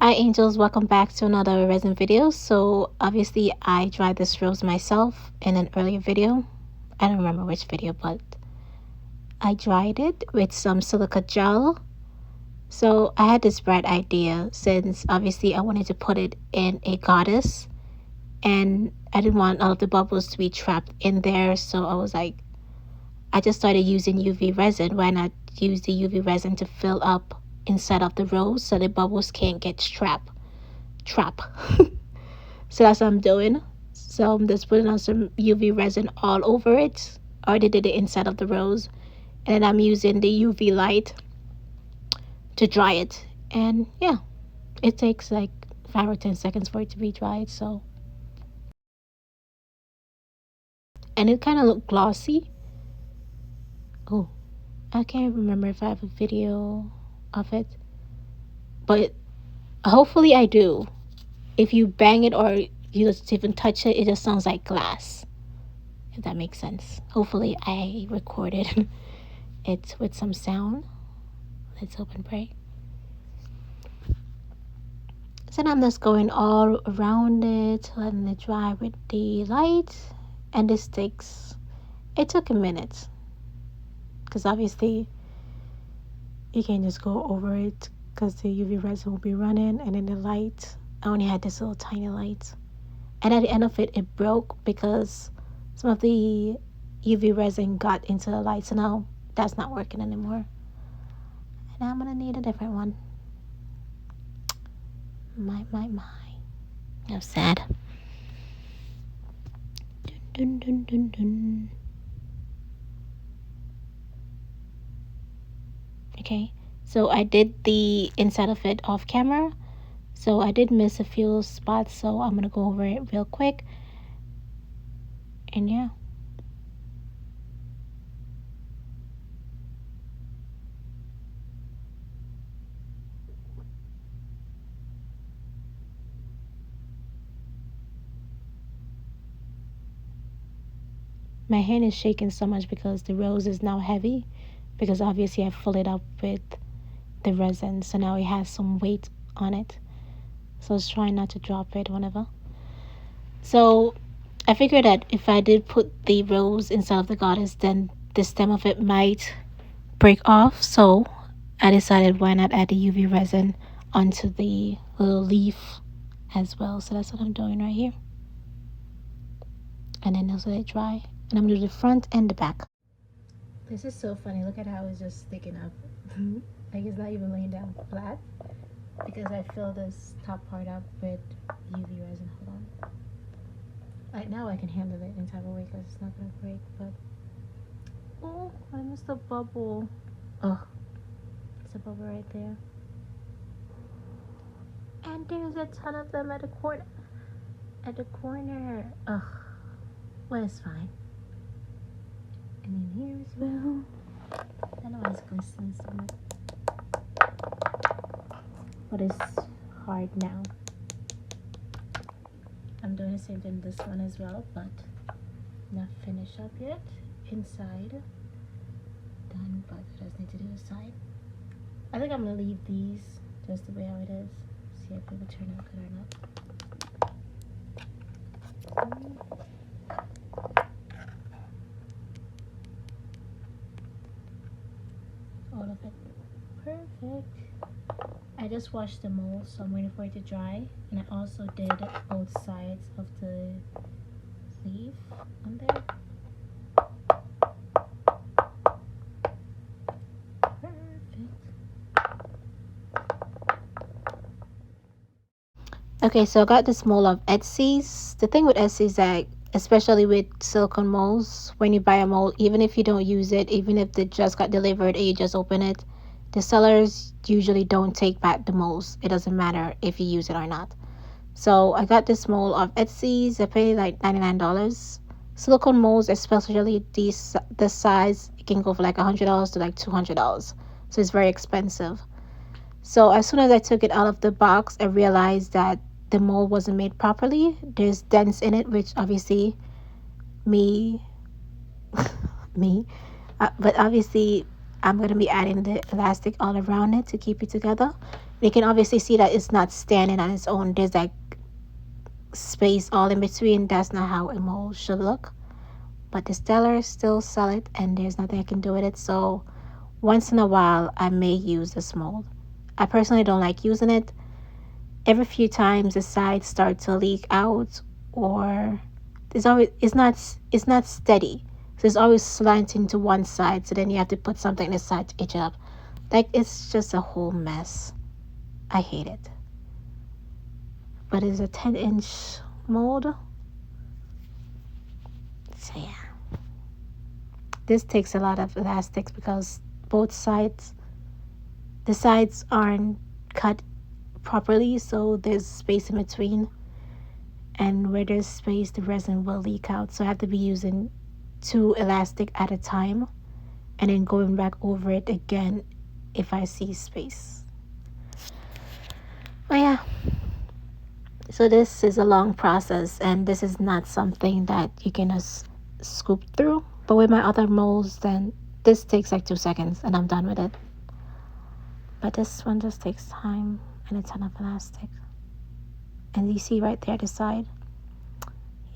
Hi angels, welcome back to another resin video. So obviously I dried this rose myself in an earlier video. I don't remember which video, but I dried it with some silica gel. So I had this bright idea, since obviously I wanted to put it in a goddess and I didn't want all of the bubbles to be trapped in there. So I was like, I just started using UV resin. Why not use the UV resin to fill up inside of the rose so the bubbles can't get trapped? So that's what I'm doing. So I'm just putting on some UV resin all over it. I already did it inside of the rose, and then I'm using the UV light to dry it. And yeah, it takes like 5 or 10 seconds for it to be dried. So, and it kind of looked glossy. Oh, I can't remember if I have a video of it, but hopefully I do. If you bang it or you just even touch it, it just sounds like glass, if that makes sense. Hopefully I recorded it with some sound. Let's hope and pray. So now I'm just going all around it, letting it dry with the light. And this takes, it took a minute, because obviously you can't just go over it because the UV resin will be running, and then the light, I only had this little tiny light, and at the end of it, it broke because some of the UV resin got into the light. So now that's not working anymore, and I'm gonna need a different one. My. How sad. Dun, dun, dun, dun. Okay, so I did the inside of it off camera, so I did miss a few spots, so I'm gonna go over it real quick. And yeah, my hand is shaking so much because the rose is now heavy, because obviously I filled it up with the resin, so now it has some weight on it. So I was trying not to drop it whenever. So I figured that if I did put the rose inside of the goddess, then the stem of it might break off. So I decided, why not add the UV resin onto the little leaf as well. So that's what I'm doing right here. And then those let it dry. And I'm gonna do the front and the back. This is so funny. Look at how it's just sticking up. Like it's not even laying down flat, because I filled this top part up with UV resin. Hold on. Right now I can handle it in type of way because it's not gonna break. But oh, I missed a bubble. Oh, there's a bubble right there. And there's a ton of them at the corner. Ugh. Well, it's fine. And in here as well. I don't know why it's glistening so much, but it's hard now. I'm doing the same thing this one as well, but not finished up yet. Inside done, but I just need to do the side. I think I'm gonna leave these just the way how it is. See if it will turn out good or not. All of it perfect. I just washed the mold, so I'm waiting for it to dry. And I also did both sides of the leaf on there. Okay, so I got this mold of Etsy's. The thing with Etsy is that, especially with silicone molds, when you buy a mold, even if you don't use it, even if it just got delivered and you just open it, the sellers usually don't take back the molds. It doesn't matter if you use it or not. So I got this mold of Etsy's. I paid like $99. Silicone molds, especially this size, it can go for like $100 to like $200. So it's very expensive. So as soon as I took it out of the box, I realized that the mold wasn't made properly. There's dents in it, which obviously me, but obviously I'm going to be adding the elastic all around it to keep it together. You can obviously see that it's not standing on its own. There's like space all in between. That's not how a mold should look. But the Stellar is still solid and there's nothing I can do with it. So once in a while, I may use this mold. I personally don't like using it. Every few times the sides start to leak out, or it's not steady. So it's always slanting to one side. So then you have to put something on the side to itch up. Like, it's just a whole mess. I hate it. But it's a 10-inch mold. So yeah. This takes a lot of elastics because both sides, the sides aren't cut properly, so there's space in between. And where there's space, the resin will leak out. So I have to be using 2 elastic at a time and then going back over it again if I see space. But yeah. So this is a long process, and this is not something that you can just scoop through. But with my other molds, then this takes like 2 seconds and I'm done with it. But this one just takes time and a ton of elastic. And you see right there at the side?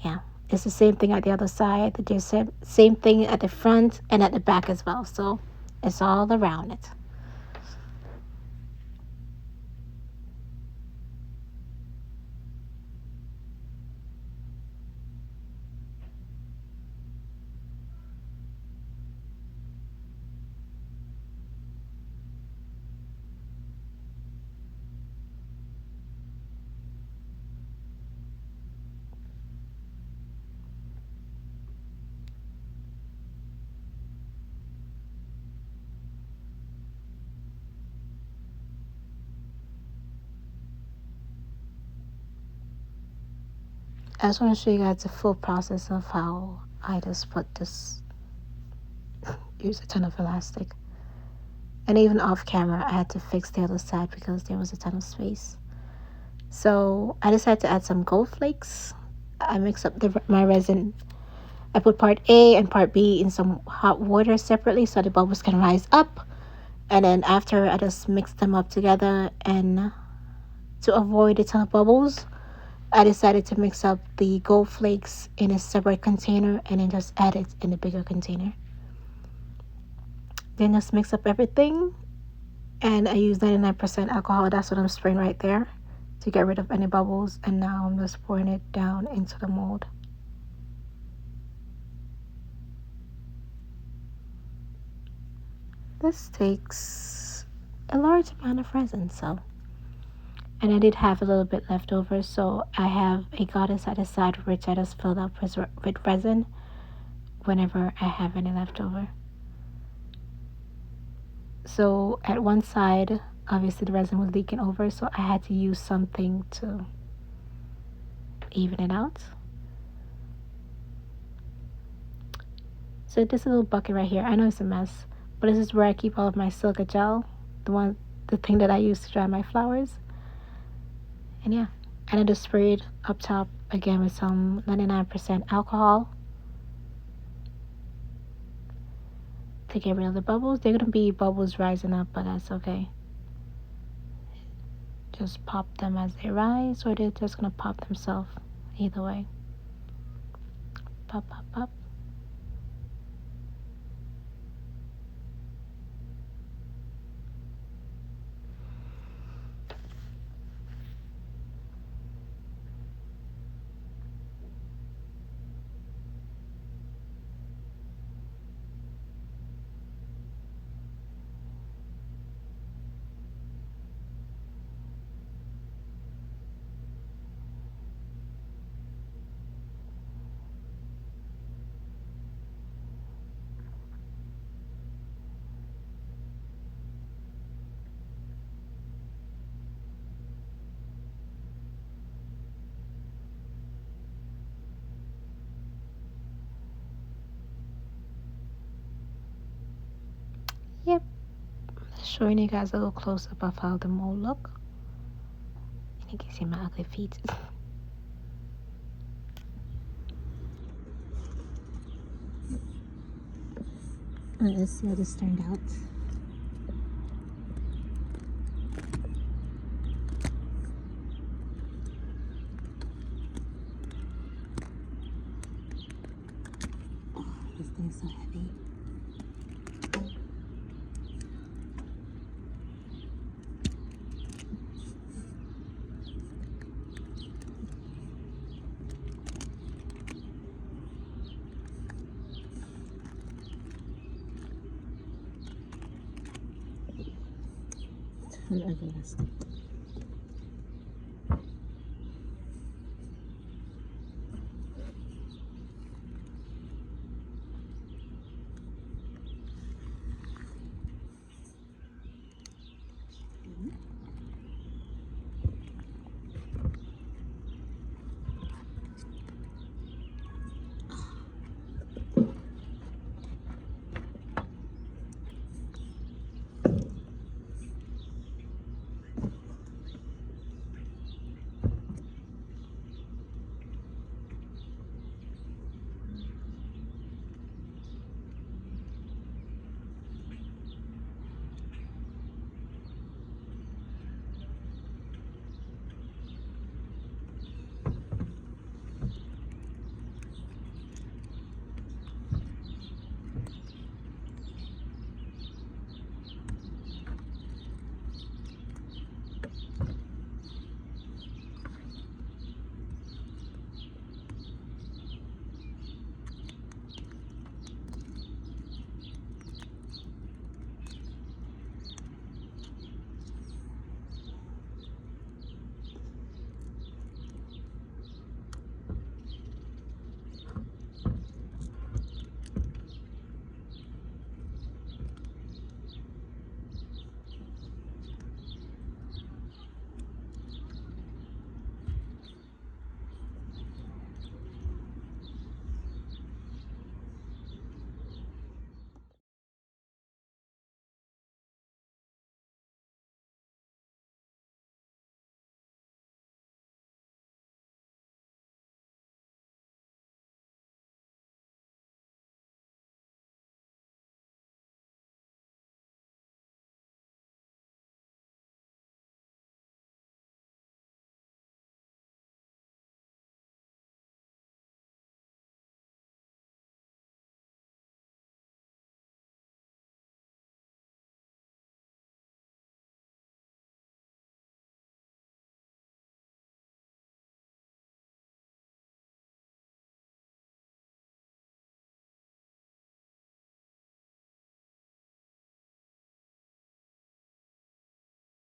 Yeah, it's the same thing at the other side. There's the same thing at the front and at the back as well. So it's all around it. I just want to show you guys the full process of how I just put this, use a ton of elastic. And even off camera, I had to fix the other side because there was a ton of space. So I decided to add some gold flakes. I mix up my resin. I put part A and part B in some hot water separately so the bubbles can rise up. And then after, I just mix them up together. And to avoid a ton of bubbles, I decided to mix up the gold flakes in a separate container and then just add it in a bigger container. Then just mix up everything, and I use 99% alcohol. That's what I'm spraying right there to get rid of any bubbles. And now I'm just pouring it down into the mold. This takes a large amount of resin, so. And I did have a little bit left over, so I have a goddess at the side which I just filled up with resin whenever I have any left over. So at one side, obviously the resin was leaking over, so I had to use something to even it out. So this little bucket right here, I know it's a mess, but this is where I keep all of my silica gel, the thing that I use to dry my flowers. And yeah, and I just sprayed up top again with some 99% alcohol to get rid of the bubbles. They're gonna be bubbles rising up, but that's okay. Just pop them as they rise, or they're just gonna pop themselves. Either way. Pop, pop, pop. Yep. Showing you guys a little close up of how the mold look. And you can see my ugly feet. Let's see how this turned out. feeling so heavy. Ton of elastic.